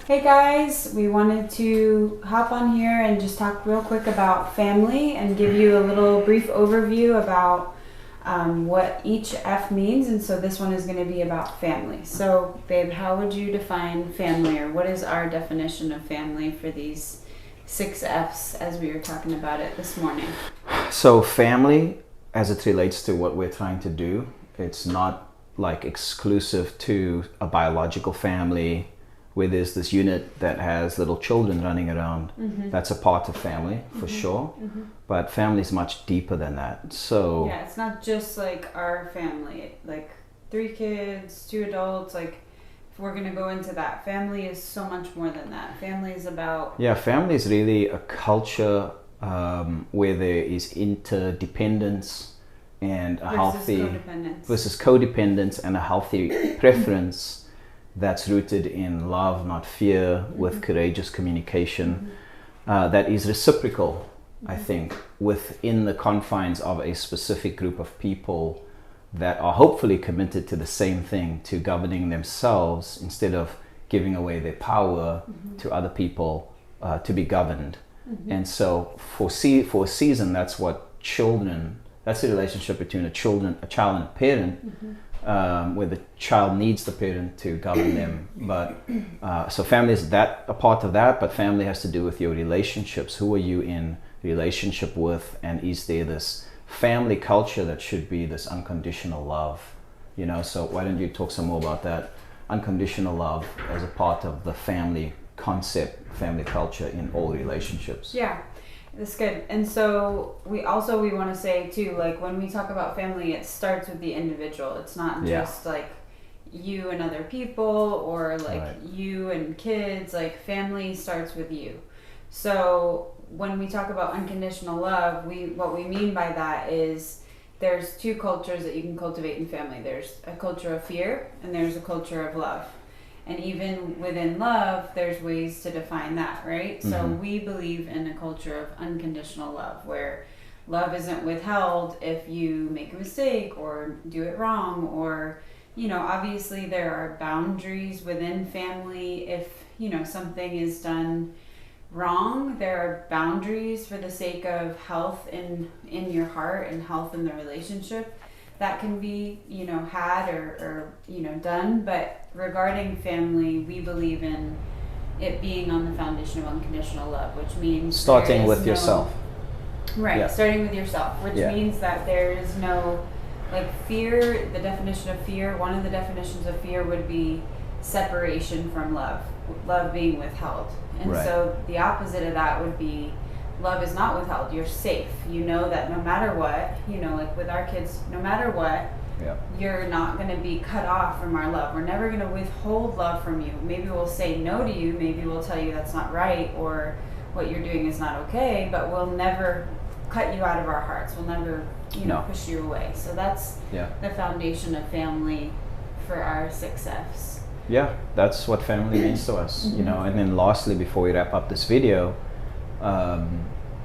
Hey guys, we wanted to hop on here and just talk real quick about family and give you a little brief overview about what each F means. And so this one is going to be about family. So babe, how would you define family, or what is our definition of family for these 6 F's as we were talking about it this morning? So family, as it relates to what we're trying to do, it's not like exclusive to a biological family where there's this unit that has little children running around. Mm-hmm. That's a part of family for sure. Mm-hmm. But family is much deeper than that. So yeah, it's not just like our family, like 3 kids, 2 adults. Like if we're gonna go into that, family is so much more than that. Family is about family is really a culture where there is interdependence and a healthy versus codependence and a healthy preference that's rooted in love, not fear, with courageous communication, that is reciprocal, I think, within the confines of a specific group of people that are hopefully committed to the same thing, to governing themselves instead of giving away their power to other people to be governed. And so for a season, that's what children, that's the relationship between a child and a parent, where the child needs the parent to govern them. But so family is a part of that, but family has to do with your relationships. Who are you in relationship with, and is there this family culture that should be this unconditional love? You know, so why don't you talk some more about that unconditional love as a part of the family concept, family culture in all relationships? Yeah. That's good. And so we want to say too, like when we talk about family, it starts with the individual. It's not just like you and other people, or like you and kids. Like family starts with you. So when we talk about unconditional love, what we mean by that is there's 2 cultures that you can cultivate in family. There's a culture of fear and there's a culture of love. And even within love, there's ways to define that, right? Mm-hmm. So we believe in a culture of unconditional love, where love isn't withheld if you make a mistake or do it wrong, or, you know, obviously there are boundaries within family. If, you know, something is done wrong, there are boundaries for the sake of health in your heart and health in the relationship that can be, you know, had or you know, done. But regarding family, we believe in it being on the foundation of unconditional love, which means starting with yourself. Right, yeah. Starting with yourself, which means that there is no, like, fear. The definition of fear, one of the definitions of fear would be separation from love being withheld. And so the opposite of that would be love is not withheld. You're safe. You know that no matter what, you know, like with our kids, no matter what, you're not going to be cut off from our love. We're never going to withhold love from you. Maybe we'll say no to you. Maybe we'll tell you that's not right, or what you're doing is not okay, but we'll never cut you out of our hearts. We'll never, you know, push you away. So that's the foundation of family for our 6 F's. Yeah, that's what family means to us, you know. And then lastly, before we wrap up this video,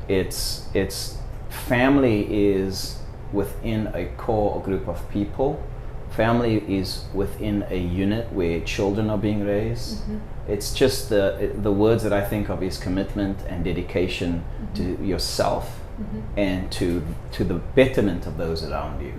it's family is within a core group of people. Family is within a unit where children are being raised. It's just the words that I think of is commitment and dedication to yourself and to the betterment of those around you,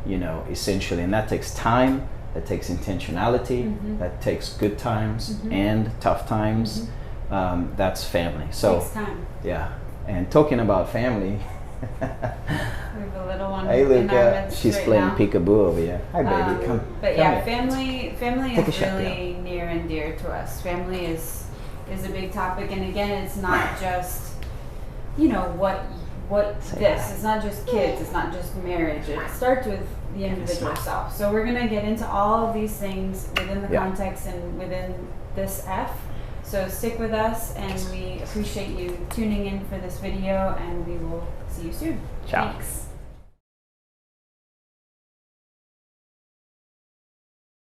you know, essentially. And that takes time, that takes intentionality, that takes good times and tough times. That's family. So takes time. Yeah. And talking about family, we have a little one. Hey Luca, she's playing peekaboo over here. Hi baby, come. But yeah, family is really near and dear to us. Family is a big topic, and again, it's not just, you know, it's not just kids, it's not just marriage. It starts with the individual self. So we're gonna get into all of these things within the context and within this F. So stick with us, and we appreciate you tuning in for this video, and we will see you soon. Ciao. Thanks.